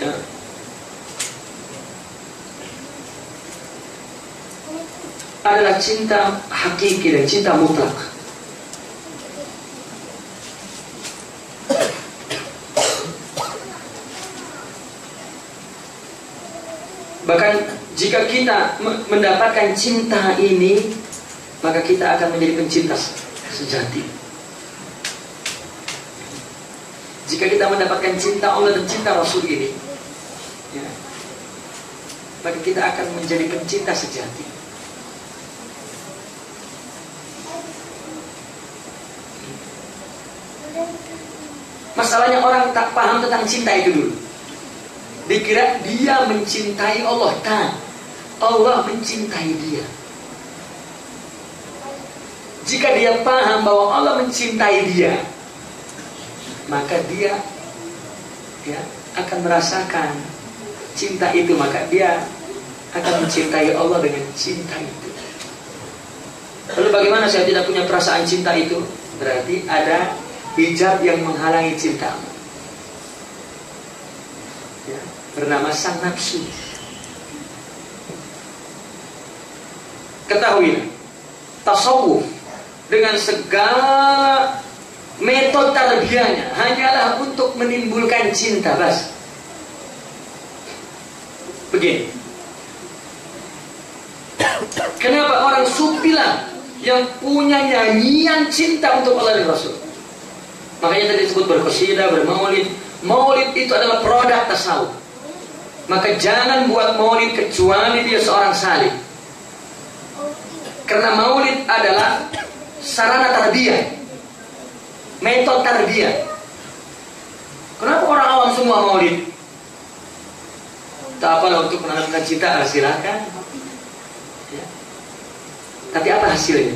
Ya. Adalah cinta hakiki dan cinta mutlak. Bahkan jika kita mendapatkan cinta ini, maka kita akan menjadi pencinta sejati. Jika kita mendapatkan cinta Allah dan cinta Rasul ini, ya, maka kita akan menjadi pencinta sejati. Masalahnya orang tak paham tentang cinta itu dulu. Dikira dia mencintai Allah. Tak, Allah mencintai dia. Jika dia paham bahwa Allah mencintai dia, maka dia akan merasakan cinta itu. Maka dia akan mencintai Allah dengan cinta itu. Lalu bagaimana saya tidak punya perasaan cinta itu? Berarti ada hijab yang menghalangi cintamu, ya, bernama sang nafsu. Ketahui, tasawuf dengan segala metode tarbiyahnya hanyalah untuk menimbulkan cinta, bas. Begini, kenapa orang sufilah yang punya nyanyian cinta untuk Allah dan Rasul? Makanya tadi disebut berqasidah, bermaulid. Maulid itu adalah produk tasawuf. Maka jangan buat maulid kecuali dia seorang salih. Karena maulid adalah sarana tarbiyah, metode tarbiyah. Kenapa orang awam semua maulid? Tak apalah, untuk menanamkan cinta, silakan. Ya. Tapi apa hasilnya?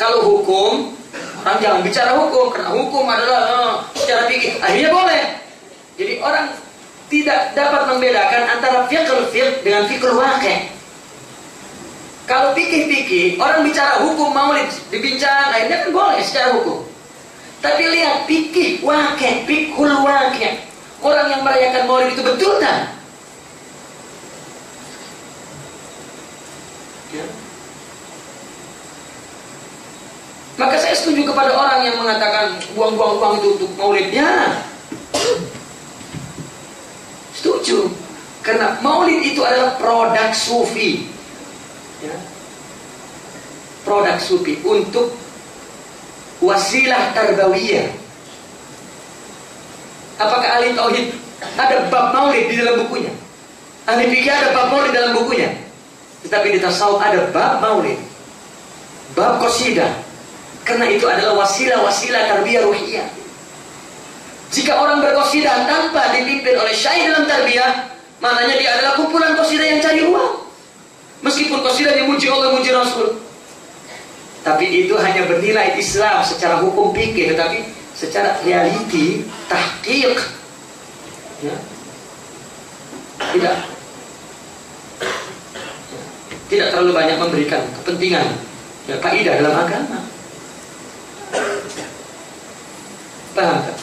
Kalau hukum, orang jangan bicara hukum, karena hukum adalah secara fikih. Akhirnya boleh. Jadi orang tidak dapat membedakan antara fiqh dengan fiqh waqi'. Kalau fikih, orang bicara hukum maulid dibincang, akhirnya kan boleh secara hukum. Tapi lihat fikih waqi', fiqhul waqi'. Orang yang merayakan maulid itu betul kan? Ya. Maka saya setuju kepada orang yang mengatakan buang-buang uang itu untuk maulidnya. Setuju. Karena maulid itu adalah produk sufi, ya. Produk sufi untuk wasilah tarbawiyah. Apakah ahli tauhid ada bab maulid di dalam bukunya? Ahli fikih ada bab maulid dalam bukunya. Tetapi di tasawuf ada bab maulid, bab qasidah. Karena itu adalah wasilah-wasilah tarbiyah ruhiyah. Jika orang berqasidah tanpa dipimpin oleh syai dalam tarbiyah, maknanya dia adalah kumpulan qasidah yang cari uang. Meskipun qasidahnya muji Allah, muji Rasul, tapi itu hanya bernilai Islam secara hukum fikih, tetapi secara realiti, tahqiq, ya, tidak terlalu banyak memberikan kepentingan, ya, kaidah dalam agama. Paham tak?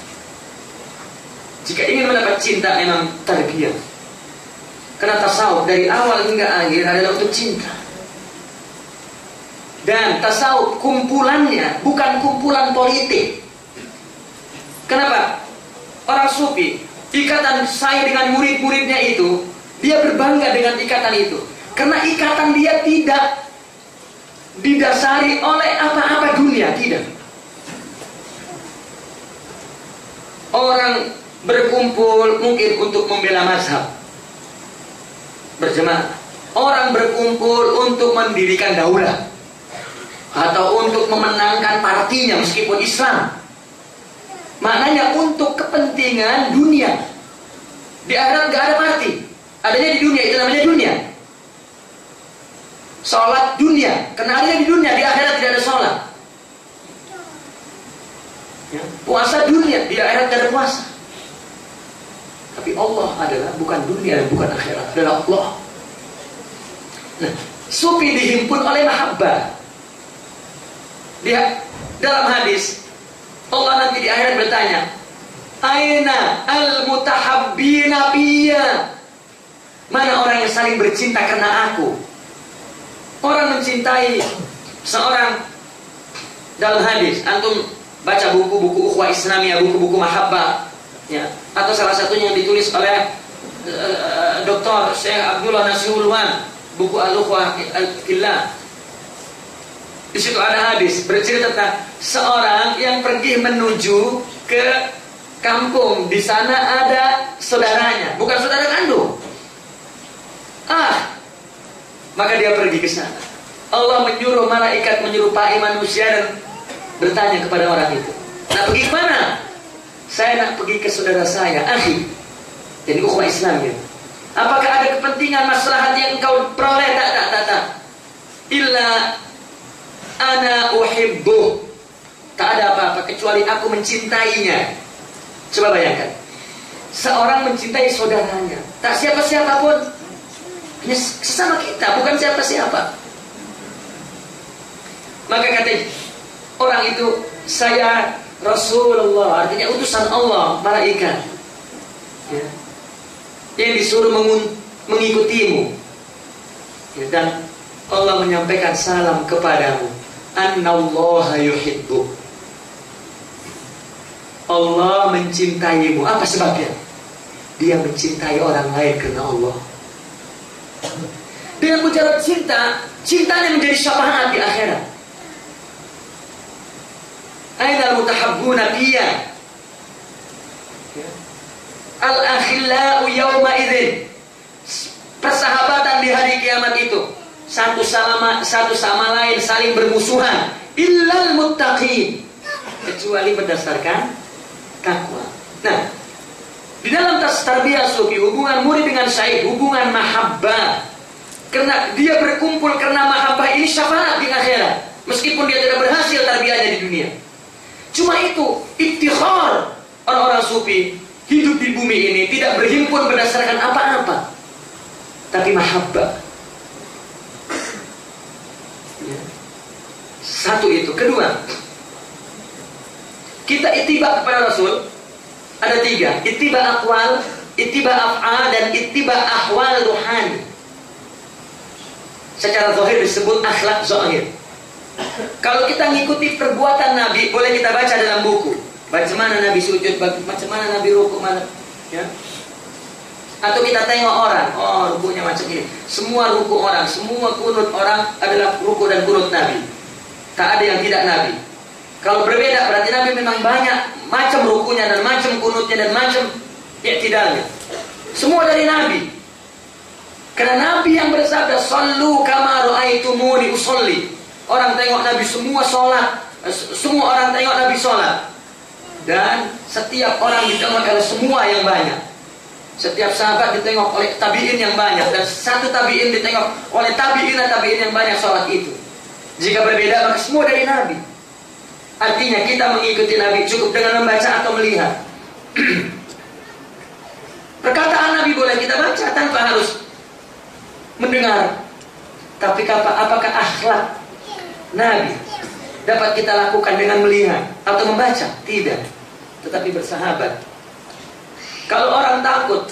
Jika ingin mendapat cinta, memang tarbiyah. Karena tasawuf dari awal hingga akhir adalah untuk cinta. Dan tasawuf kumpulannya bukan kumpulan politik. Kenapa? Orang sufi, ikatan saya dengan murid-muridnya itu, dia berbangga dengan ikatan itu. Karena ikatan dia tidak didasari oleh apa-apa dunia, tidak. Orang berkumpul mungkin untuk membela mazhab, berjemaah. Orang berkumpul untuk mendirikan daulah, atau untuk memenangkan partinya meskipun Islam. Maknanya untuk kepentingan dunia. Di akhirat gak ada parti, adanya di dunia, itu namanya dunia. Sholat dunia, karena adanya di dunia, di akhirat tidak ada sholat. Ya. Puasa dunia, di akhirat tidak ada puasa. Tapi Allah adalah bukan dunia dan bukan akhirat, adalah Allah. Nah, sufi dihimpun oleh mahabbah. Dia dalam hadis, Allah nanti di akhirat bertanya, Aina al-mutahabbina fiyya? Mana orang yang saling bercinta karena aku? Orang mencintai seorang dalam hadis. Antum baca buku-buku ukhuwah Islamiyah, buku-buku mahabbah, ya, atau salah satunya yang ditulis oleh Dr. Syekh Abdullah Nasihulwan, buku Al-Ukhuwah Fillah. Di situ ada hadis bercerita tentang seorang yang pergi menuju ke kampung. Di sana ada saudaranya, bukan saudara kandung. Maka dia pergi ke sana. Allah menyuruh malaikat menyerupai manusia dan bertanya kepada orang itu, "Nak pergi ke mana?" "Saya nak pergi ke saudara saya, akhi." Jadi ukhuwah Islam ya. "Apakah ada kepentingan maslahat yang engkau peroleh?" Tak. "Illa ana uhibbu." Tak ada apa-apa kecuali aku mencintainya. Coba bayangkan, seorang mencintai saudaranya, tak siapa-siapa pun, hanya sesama kita, bukan siapa-siapa. Maka kata orang itu, "Saya Rasulullah," artinya utusan Allah, malaikat, ya, yang disuruh mengikutimu, ya, dan Allah menyampaikan salam kepadamu, "Annallaha yuhibbu." Allah mencintaimu. Apa sebabnya? Dia mencintai orang lain karena Allah. Dengan mujarab cinta, cintanya menjadi syafaat di akhirat. Aina al-mutahabbuna fiyya? Al-akhillau yawma idzin. Persahabatan di hari kiamat itu, satu sama lain saling bermusuhan. Illal muttaqin, kecuali berdasarkan takwa. Nah, di dalam tarbiyah sufi, hubungan murid dengan syekh, hubungan mahabbah. Karena dia berkumpul karena mahabbah ini syafaat di akhirat, meskipun dia tidak berhasil tarbiyahnya di dunia. Cuma itu iftikhar orang-orang sufi hidup di bumi ini tidak berhimpun berdasarkan apa-apa, tapi mahabbah. Satu itu. Kedua, kita ittiba kepada Rasul ada tiga: ittiba aqwal, ittiba af'al, dan ittiba ahwal ruhani. Secara zahir disebut akhlak zahir. Kalau kita ngikuti perbuatan Nabi, boleh kita baca dalam buku, bagaimana Nabi sujud, bagaimana Nabi ruku, mana, ya? Atau kita tengok orang, oh rukunya macam ini. Semua ruku orang, semua kunut orang adalah ruku dan kunut Nabi. Tak ada yang tidak Nabi. Kalau berbeda berarti Nabi memang banyak macam rukunya dan macam kunutnya dan macam i'tidalnya. Semua dari Nabi. Karena Nabi yang bersabda, "Shallu kama ra'aitumuni usolli." Orang tengok Nabi semua sholat, semua orang tengok Nabi sholat. Dan setiap orang ditengok oleh semua yang banyak. Setiap sahabat ditengok oleh tabi'in yang banyak, dan satu tabi'in ditengok oleh tabi'in yang banyak sholat itu. Jika berbeda maka semua dari Nabi. Artinya kita mengikuti Nabi cukup dengan membaca atau melihat. Perkataan Nabi boleh kita baca tanpa harus mendengar. Tapi apakah akhlak Nabi dapat kita lakukan dengan melihat atau membaca? Tidak. Tetapi bersahabat. Kalau orang takut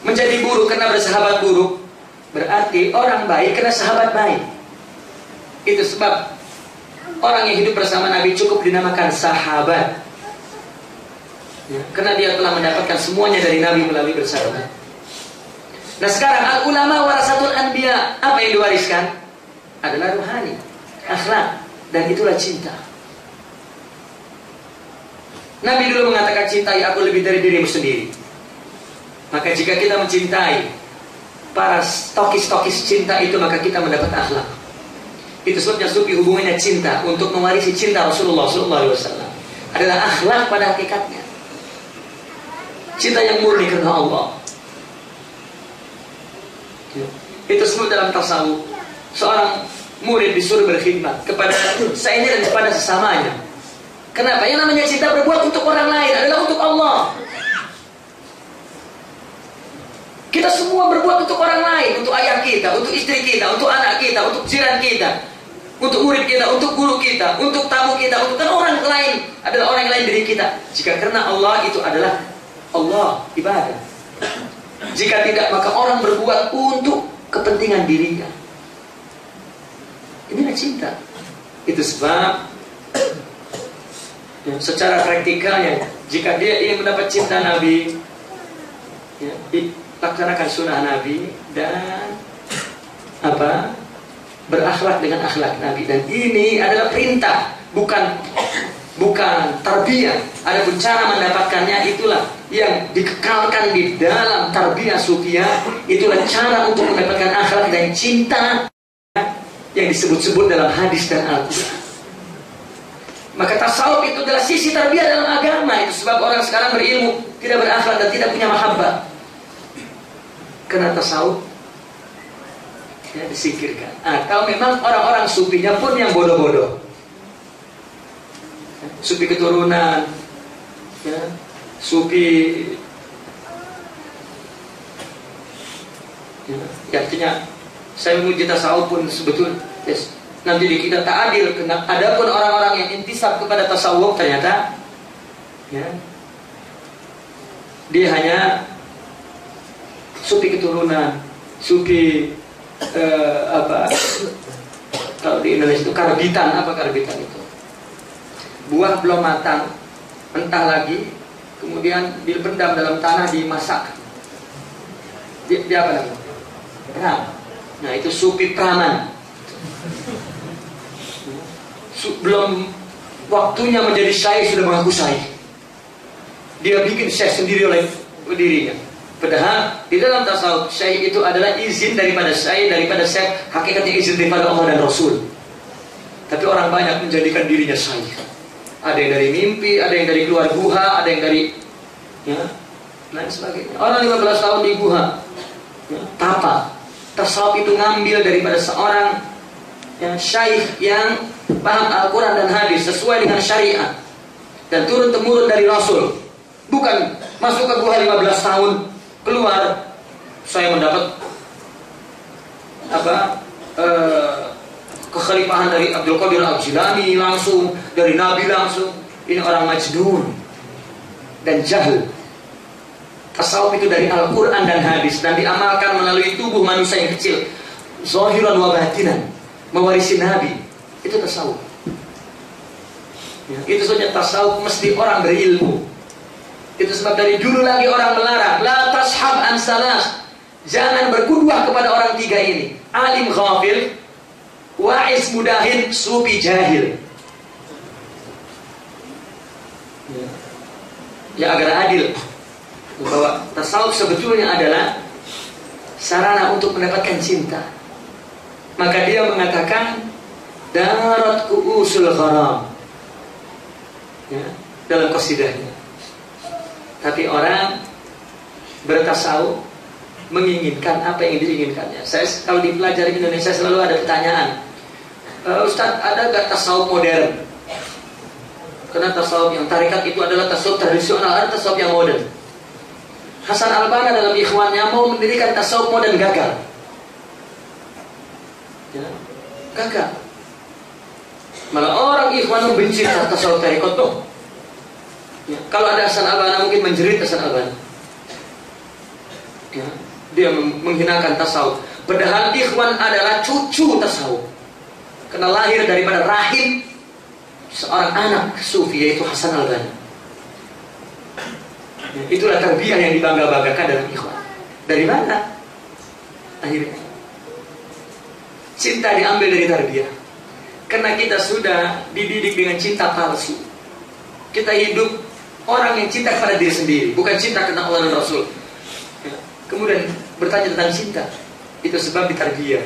menjadi buruk karena bersahabat buruk, berarti orang baik karena sahabat baik. Itu sebab orang yang hidup bersama Nabi cukup dinamakan sahabat, ya, karena dia telah mendapatkan semuanya dari Nabi melalui bersahabat. Nah sekarang al-ulama warasatul anbiya, apa yang diwariskan? Adalah ruhani, akhlak, dan itulah cinta. Nabi dulu mengatakan, "Cintai aku lebih dari dirimu sendiri." Maka jika kita mencintai para tokis-tokis cinta itu, maka kita mendapat akhlak. Itu sebabnya sufi hubungannya cinta, untuk mewarisi cinta Rasulullah SAW adalah akhlak pada hakikatnya. Cinta yang murni karena Allah. Itu sebut dalam tasawuf, seorang murid disuruh berkhidmat kepada sainnya dan kepada sesamanya. Kenapa? Yang namanya cinta berbuat untuk orang lain adalah untuk Allah. Kita semua berbuat untuk orang lain, untuk ayah kita, untuk istri kita, untuk anak kita, untuk jiran kita, untuk murid kita, untuk guru kita, untuk tamu kita, untuk orang lain, adalah orang lain dari kita. Jika karena Allah, itu adalah Allah, ibadah. Jika tidak, maka orang berbuat untuk kepentingan dirinya. Inilah cinta. Itu sebab secara praktikalnya, jika dia ingin mendapat cinta Nabi, laksanakan sunnah Nabi dan berakhlak dengan akhlak Nabi. Dan ini adalah perintah, bukan tarbiyah. Adapun cara mendapatkannya, itulah yang dikekalkan di dalam tarbiyah sufiyah. Itulah cara untuk mendapatkan akhlak dan cinta yang disebut-sebut dalam hadis dan Al-Quran. Maka tasawuf itu adalah sisi tarbiyah dalam agama. Itu sebab orang sekarang berilmu tidak berakhlak dan tidak punya mahabbah, karena tasawuf disikirkan. Kalau memang orang-orang sufinya pun yang bodoh-bodoh, sufi keturunan, sufi, artinya saya memuji tasawuf pun sebetulnya nanti di kita tak adil. Adapun orang-orang yang intisab kepada tasawuf, ternyata dia hanya sufi keturunan, sufi kalau di Indonesia itu karbitan. Apa karbitan itu? Buah belum matang, mentah lagi, kemudian dipendam dalam tanah, dimasak. Dia apa namanya? Pram. Nah, itu sufi praman. Belum waktunya menjadi syekh sudah mengaku syekh. Dia bikin syekh sendiri oleh dirinya. Padahal di dalam tasawuf, syekh itu adalah izin daripada syekh, hakikatnya izin daripada Allah dan Rasul. Tapi orang banyak menjadikan dirinya syekh. Ada yang dari mimpi, ada yang dari keluar guha, ada yang dari lain sebagainya. Orang 15 tahun di guha, tapa. Tasawuf itu ngambil daripada seorang syekh yang paham Al-Quran dan hadis sesuai dengan syariat dan turun-temurun dari Rasul. Bukan masuk ke guha 15 tahun, keluar saya mendapat kekhalifahan dari Abdul Qadir Al-Jilani langsung, dari Nabi langsung. Ini orang majnun dan jahil. Tasawuf itu dari Al-Quran dan hadis dan diamalkan melalui tubuh manusia yang kecil, zahiran wa batinan, mewarisi Nabi. Itu tasawuf. Itu saja tasawuf, mesti orang berilmu. Itu sebab dari dulu lagi orang melarang, la tashab an salas, jangan berkuduah kepada orang tiga ini: alim ghafil, wa'is mudahin, sufi jahil. Ya, agar adil, bahwa tasawuf sebetulnya adalah sarana untuk mendapatkan cinta. Maka dia mengatakan darat ku'usul gharam, dalam qasidahnya. Tapi orang bertasawuf menginginkan apa yang diinginkannya. Saya kalau dipelajari di Indonesia selalu ada pertanyaan, Ustaz, ada gak tasawuf modern? Karena tasawuf yang tarikat itu adalah tasawuf tradisional, ada tasawuf yang modern. Hasan Al-Banna dalam ikhwannya mau mendirikan tasawuf modern, gagal. Gagal. Malah orang ikhwan membenci tasawuf tarikat tuh. Kalau ada Hasan Al-Banna mungkin menjerit Hasan Al-Banna. Dia menghinakan tasawuf. Padahal ikhwan adalah cucu tasawuf, karena lahir daripada rahim seorang anak sufi, yaitu Hasan Al-Banna. Itulah tarbiyah yang dibangga-banggakan dalam ikhwan. Dari mana? Akhirnya cinta diambil dari tarbiyah. Karena kita sudah dididik dengan cinta palsu. Kita hidup orang yang cinta kepada diri sendiri, bukan cinta karena Allah dan Rasul. Kemudian bertanya tentang cinta, itu sebab ditarbiyah.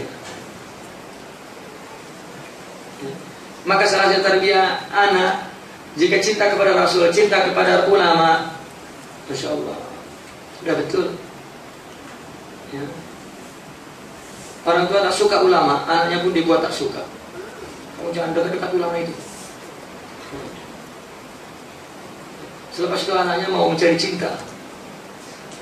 Maka salah satu tarbiyah anak, jika cinta kepada Rasul, cinta kepada ulama, Masya Allah, sudah betul. Orang tua tak suka ulama, anaknya pun dibuat tak suka. Kamu jangan dekat-dekat ulama itu. Selepas itu anaknya mau mencari cinta.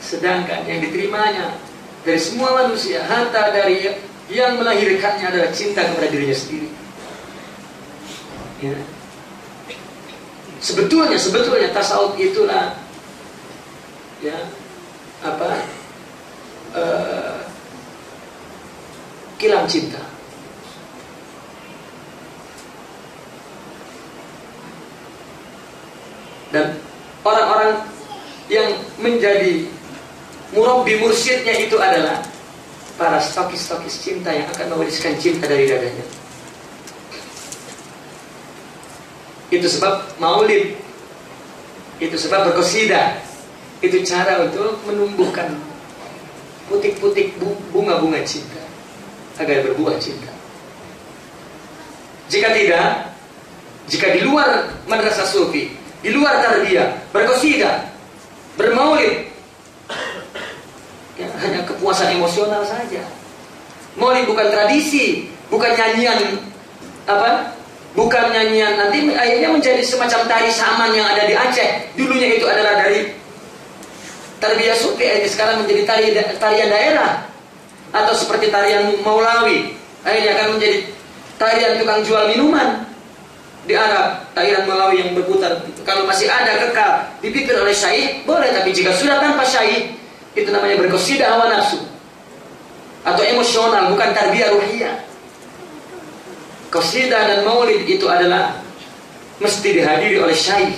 Sedangkan yang diterimanya dari semua manusia, hatta dari yang melahirkannya, adalah cinta kepada dirinya sendiri. Sebetulnya tasawuf itulah ya apa kilam cinta. Dan orang-orang yang menjadi murabbi mursyidnya itu adalah para stokis-stokis cinta yang akan mewariskan cinta dari dadanya. Itu sebab maulid, itu sebab berqasidah, itu cara untuk menumbuhkan putik-putik bunga-bunga cinta agar berbuah cinta. Jika tidak, jika di luar madrasah sufi, di luar tarbiyah, berqasidah, bermaulid, ya, hanya kepuasan emosional saja. Maulid bukan tradisi, bukan nyanyian apa? Bukan nyanyian, nanti akhirnya menjadi semacam tari saman yang ada di Aceh. Dulunya itu adalah dari tarbiyah sufi, akhirnya sekarang menjadi tarian daerah. Atau seperti tarian Maulawi, akhirnya akan menjadi tarian tukang jual minuman di Arab. Tarian Maulawi yang berputar, kalau masih ada kekal dipimpin oleh syaikh, boleh. Tapi jika sudah tanpa syaikh, itu namanya berqasidah hawa nafsu atau emosional, bukan tarbiyah ruhiyah. Qasidah dan maulid itu adalah mesti dihadiri oleh syaikh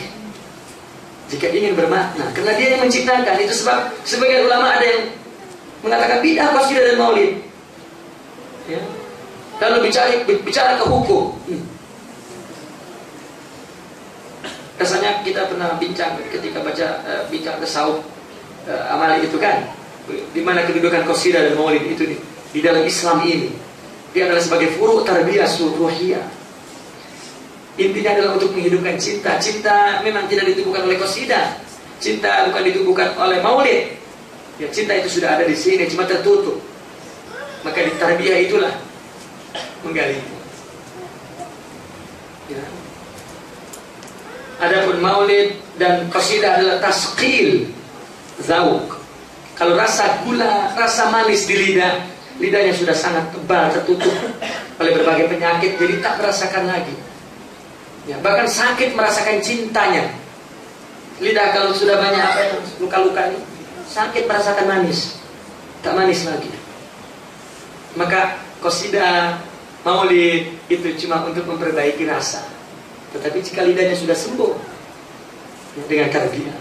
jika ingin bermakna, karena dia yang menciptakan. Itu sebab sebagian ulama ada yang mengatakan bid'ah qasidah dan maulid, ya. Lalu bicara ke hukum. Rasanya kita pernah bincang ketika baca bincang tasawuf amali itu kan, di mana kedudukan qasidah dan maulid itu di dalam Islam ini. Dia adalah sebagai furu' tarbiyah ruhiyah. Intinya adalah untuk menghidupkan cinta. Cinta memang tidak ditubuhkan oleh qasidah. Cinta bukan ditubuhkan oleh maulid. Ya, cinta itu sudah ada di sini, cuma tertutup. Maka di tarbiyah itulah menggali. Ya. Adapun maulid dan qasidah adalah tasqil zauq. Kalau rasa gula, rasa manis di lidah, lidahnya sudah sangat tebal, tertutup oleh berbagai penyakit, jadi tak merasakan lagi. Ya, bahkan sakit merasakan cintanya. Lidah kalau sudah banyak luka-luka ini, sakit merasakan manis, tak manis lagi. Maka qasidah, maulid itu cuma untuk memperbaiki rasa. Tetapi jika lidahnya sudah sembuh, ya, dengan tarbiyah,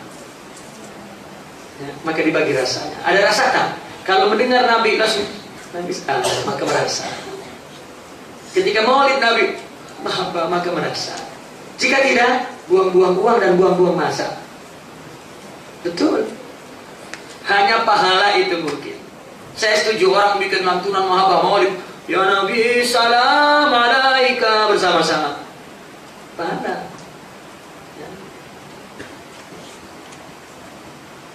ya, maka dibagi rasanya. Ada rasa tak? Kalau mendengar Nabi langsung nangis, maka merasa. Ketika maulid Nabi, maka merasa. Jika tidak, buang-buang uang dan buang-buang masa. Betul. Hanya pahala itu mungkin. Saya setuju orang bikin lantunan mahabbah maulid, ya Nabi salam alaika bersama-sama. Pahala. Ya.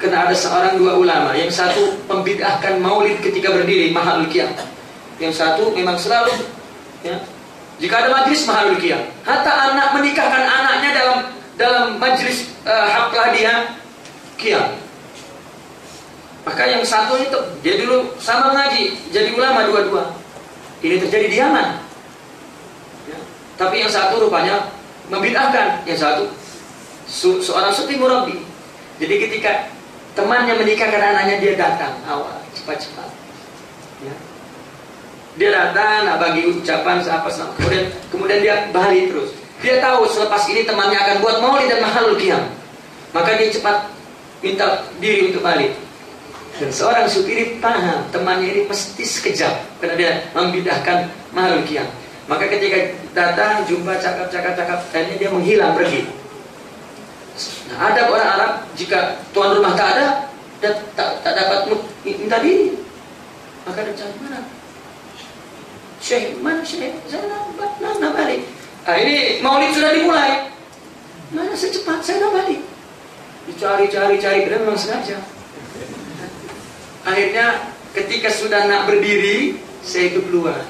Karena ada seorang dua ulama, yang satu membid'ahkan maulid ketika berdiri mahalul qiyam, yang satu memang selalu, ya, jika ada majlis mahalul qiyam. Hatta anak menikahkan anaknya dalam majlis haflah dia qiyam. Maka yang satu itu dia dulu sama ngaji, jadi ulama dua-dua. Ini terjadi di Yaman. Ya. Tapi yang satu rupanya membid'ahkan, yang satu seorang sufi murabbi. Jadi ketika temannya menikahkan anaknya, dia datang awal cepat-cepat. Ya. Dia datang, bagi ucapan apa, kemudian dia balik terus. Dia tahu selepas ini temannya akan buat maulid dan mahalul qiyam, maka dia cepat minta diri untuk balik. Dan seorang supir paham temannya ini pasti sekejap karena dia membid'ahkan mahalul qiyam. Maka ketika datang jumpa cakap, akhirnya dia menghilang pergi. Nah, ada orang Arab, jika tuan rumah tak ada dan tak dapat minta diri, maka dia cari mana? Syekh, mana Syekh? Saya nak balik. Ini maulid sudah dimulai. Mana secepat saya nak balik? Dicari, karena memang sengaja. Akhirnya ketika sudah nak berdiri, saya itu keluar.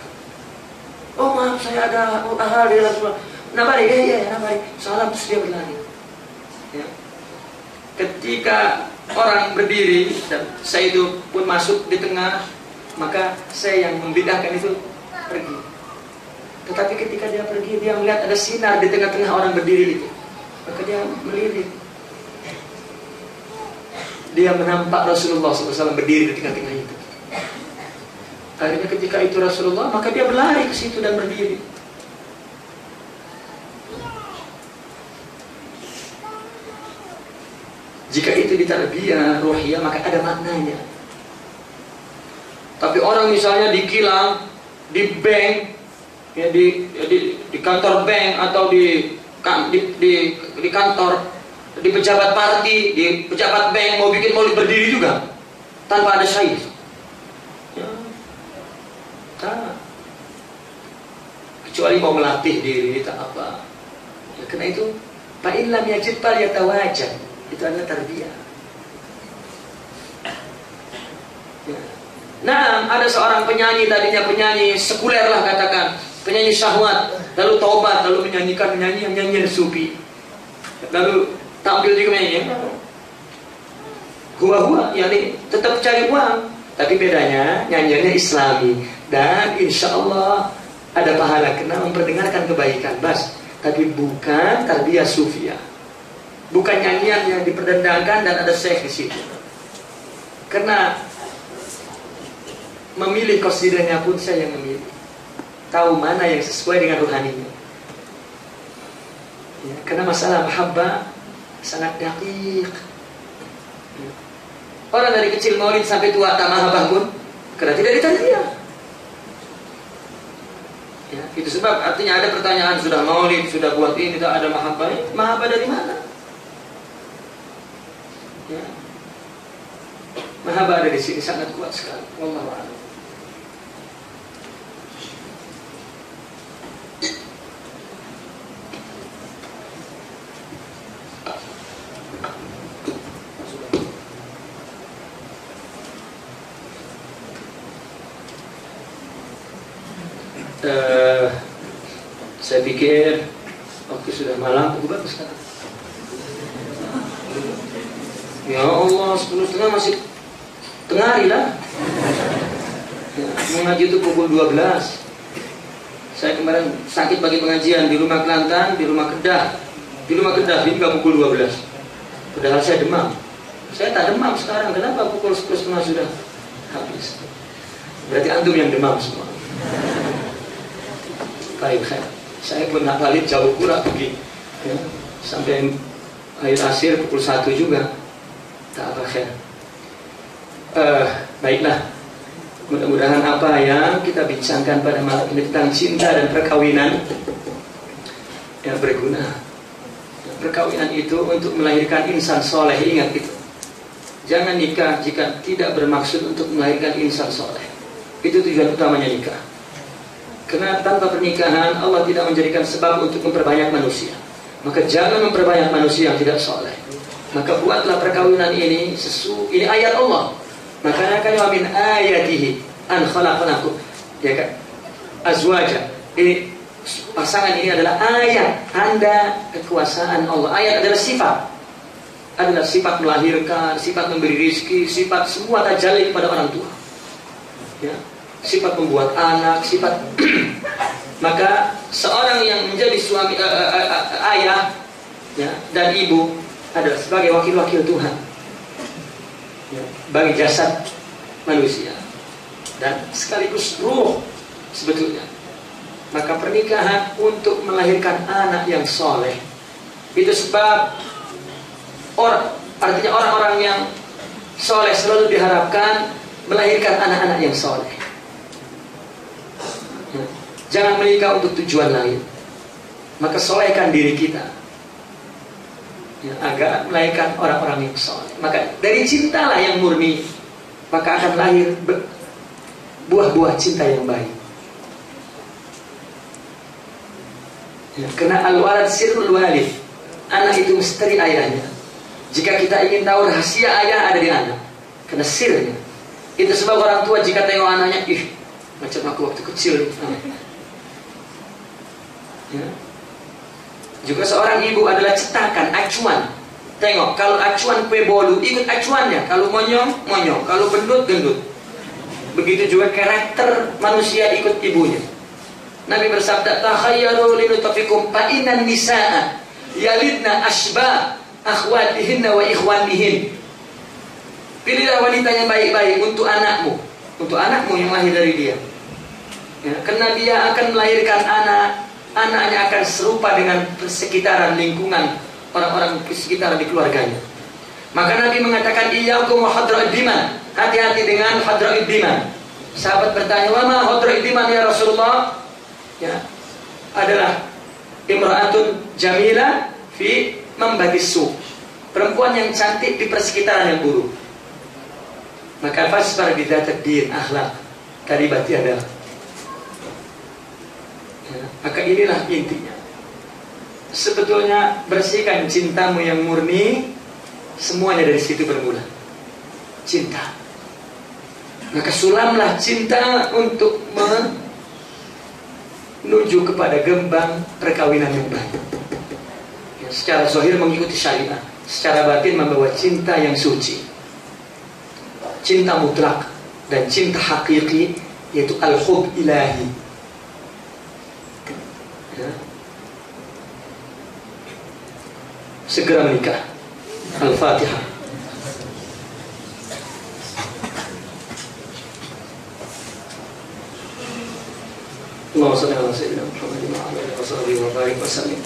Oh maaf, saya ada hal di Rasulullah. Nak balik, ya, nak balik. Salam, terus dia berlari. Ya. Ketika orang berdiri dan saya itu pun masuk di tengah, maka saya yang membid'ahkan itu pergi. Tetapi ketika dia pergi, dia melihat ada sinar di tengah-tengah orang berdiri itu, maka dia melirik. dia menampak Rasulullah SAW berdiri di tengah-tengah itu. Akhirnya ketika itu Rasulullah, maka dia berlari ke situ dan berdiri. Jika itu ditarbiyah ruhiyah, maka ada maknanya. Tapi orang misalnya di kilang, di bank, ya di kantor bank atau di kantor, di pejabat parti, di pejabat bank mau bikin maulid berdiri juga tanpa ada syair. Ya. Tak. Kecuali mau melatih diri, tak apa. Ya, karena itu fa in lam yajid falyatawajjah. Itu adalah tarbiyah. Ya. Nah, ada seorang penyanyi, tadinya penyanyi sekuler lah katakan, penyanyi syahwat, lalu taubat, lalu menyanyikan nyanyian sufi, lalu tampil juga menyanyi hua-hua, yakni tetap cari uang, tapi bedanya nyanyiannya Islami dan insya Allah ada pahala karena memperdengarkan kebaikan, bas, tapi bukan tarbiyah sufiyah. Bukan nyanyian yang diperdendangkan dan ada seks di situ. Karena memilih qasidahnya pun saya yang memilih. Tahu mana yang sesuai dengan rohaninya. Ya, karena masalah mahabbah sangat daqiq. Ya. Orang dari kecil maulid sampai tua tak mahabbah pun karena tidak ditarbiyah. Ya, itu sebab artinya ada pertanyaan, sudah maulid, sudah buat ini, tak ada mahabbah. Mahabbah dari mana? Ya. Mahabbah ada di sini sangat kuat sekali. Wallahu a'lam. Saya pikir waktu sudah malam, bagus sekarang. Ya Allah, 10:30 masih tengah hari lah. Ya, mengaji itu pukul 12. Saya kemarin sakit bagi pengajian di rumah Kelantan, di rumah Kedah. Di rumah Kedah ini nggak pukul 12. Padahal saya demam. Saya tak demam sekarang. Kenapa pukul 10:30 sudah habis? Berarti antum yang demam semua. Baik, saya pun hafalin jauh kurang pergi. Ya, sampai akhir akhir pukul 1 juga. Tak apa khair. Baiklah. Mudah-mudahan apa yang kita bincangkan pada malam ini tentang cinta dan perkawinan yang berguna. Perkawinan itu untuk melahirkan insan soleh, ingat itu. Jangan nikah jika tidak bermaksud untuk melahirkan insan soleh. Itu tujuan utamanya nikah. Karena tanpa pernikahan Allah tidak menjadikan sebab untuk memperbanyak manusia. Maka jangan memperbanyak manusia yang tidak soleh. Maka buatlah perkawinan ini ini ayat Allah. Makanya kan wa min ayatihi an khalaqnakum, ya kan, azwaja. Ini pasangan ini adalah ayat tanda kekuasaan Allah. Ayat adalah sifat melahirkan, sifat memberi rizki, sifat semua tajalli kepada orang tua. Ya, sifat membuat anak, sifat. Maka seorang yang menjadi suami ayah, ya, dan ibu adalah sebagai wakil-wakil Tuhan, ya, bagi jasad manusia dan sekaligus ruh sebetulnya. Maka pernikahan untuk melahirkan anak yang soleh. Itu sebab artinya orang-orang yang soleh selalu diharapkan melahirkan anak-anak yang soleh. Ya. Jangan menikah untuk tujuan lain. Maka solehkan diri kita, ya, agar melahirkan orang-orang yang soleh. Maka dari cintalah yang murni, maka akan lahir buah-buah cinta yang baik. Ya, karena al-walad sirrul walid, anak itu misteri ayahnya. Jika kita ingin tahu rahasia ayah ada di anak, karena sirnya. Itu sebab orang tua jika tengok anaknya, ih, macam aku waktu kecil. Ya. Juga seorang ibu adalah cetakan, acuan. Tengok, kalau acuan kue bolu, ikut acuannya. Kalau monyong, monyong. Kalau gendut, gendut. Begitu juga karakter manusia ikut ibunya. Nabi bersabda, takhayyaru linutafikum fa innan nisaa yalidna asba akhwatihinna wa ikhwanihin. Pilihlah wanita yang baik-baik untuk anakmu yang lahir dari dia. Ya, karena dia akan melahirkan anaknya akan serupa dengan sekitaran lingkungan orang-orang sekitar di keluarganya. Maka Nabi mengatakan iyyakum wa hadra'id diman, hati-hati dengan hadra'id diman. Sahabat bertanya, "Wa ma hadra'id diman ya Rasulullah?" Ya, adalah imra'atun jamila fi mambatis su, perempuan yang cantik di persekitaran yang buruk. Maka fasbar bidzatid din, akhlak karibati adalah. Ya, maka inilah intinya. Sebetulnya bersihkan cintamu yang murni, semuanya dari situ bermula. Cinta. Maka sulamlah cinta untuk menuju kepada gembang perkawinan yang baik. Ya, secara zahir mengikuti syariat, secara batin membawa cinta yang suci, cinta mutlak dan cinta hakiki, yaitu al-hub ilahi. Ya. Segera menikah. Al-Fatihah. Allahumma shalli ala sayyidina Muhammadin wa ala alihi wa sahbihi wa barik wa sallim.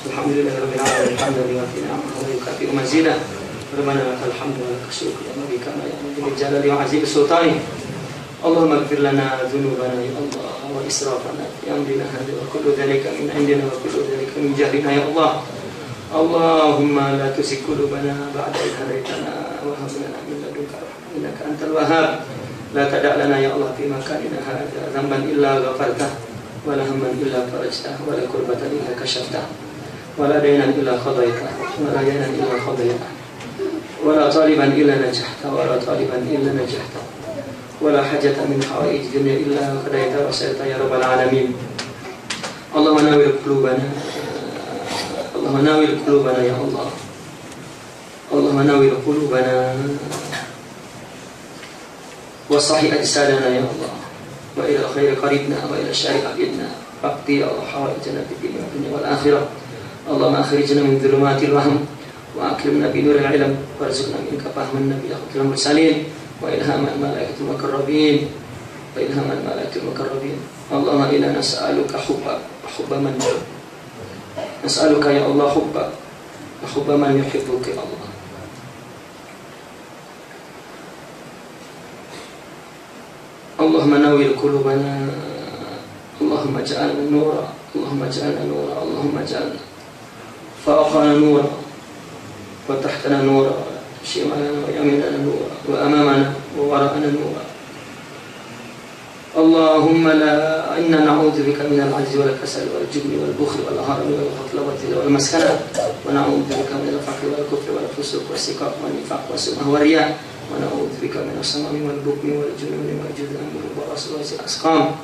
Alhamdulillahirabbil alamin, hamdan wa ni'amahu wa yukafi'u mazidah. Rabbana lakal hamdu wa lakal syukru ya Rabbi kama ya'muru bil jalali wa 'azimi sultani. Allahumma ighfir lana dhunubana ya Allah wa israfana fi amrina hadha wa kullu dhalika min 'indina wa kullu dhalika min jahlina ya Allah. Allahumma la tuzigh qulubana ba'da idh hadaytana wa hab lana min ladunka rahmatan innaka antal wahhab. La tada' lana ya Allah fi makanina hadha dhanban illa ghafartah wa la hamman illa farajtah wa la kurbatan illa kashaftah wa la daynan illa qadaitah wa la daynan illa qadaitah wa la taliban illa najahta wa la taliban illa najahta wa la hajata min hawaij dunya illa qadaitah wa sa'alta ya rabbal alamin. Allahumma nawwir qulubana, Allahumma nawwir qulubana ya Allah. Allahumma nawwir qulubana wa sahih ajsadana ya Allah. Wa ila khairi qaribna wa ila syarri abidna. Faqdi ya Allah hawaijana fid dunya wal akhirah. Allahumma akhrijna min dhulumatil wahm wa akrimna bi nuril ilm warzuqna minka fahman nabiy akhirul mursalin wa ilhaman malaikatil muqarrabin wa ilhaman malaikatil muqarrabin. Allahumma inna nas'aluka hubba man nas'aluka ya Allah hubba man yuhibbuka ya Allah. Allahumma nawwir qulubana, Allahumma ij'alna nura, Allahumma ij'alna nura, Allahumma ij'alna fawqana nura wa tahtana nura, shimalana wa yaminana nura wa amamana wa wara'ana nura. Allahumma inna na'udzu bika minal 'ajzi wal kasali wal jubni wal bukhli wal harami wal ghatlabati wal maskana wa na'udzu bika minal faqri wal kufri wal fusuq was siqaq wal nifaq was sum'ah wal riya wa na'udzu bika minas samami wal bukmi wal jununi wal judami wal baras wal asqam.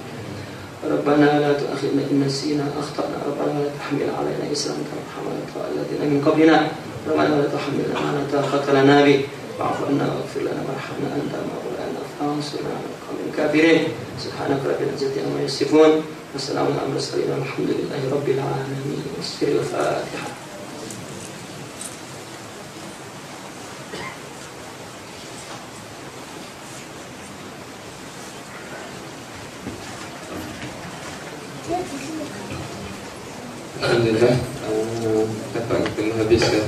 Rabbana la tu'akhidna in nasina akhtana, Rabbana la tahmil 'alaina isran kama hamaltahu 'alal ladzina min qablina, Rabbana la tuhammilna ma la taqata lana bih wa'fu 'anna waghfir lana warhamna anta maulana fansurna 'alal qawmil kafirin. Subhanaka rabbil izzati amma yasifun wa salamun 'alal mursalin walhamdulillahi rabbil alamin. Al-Fatihah. Alhamdulillah, dapat kita menghabiskan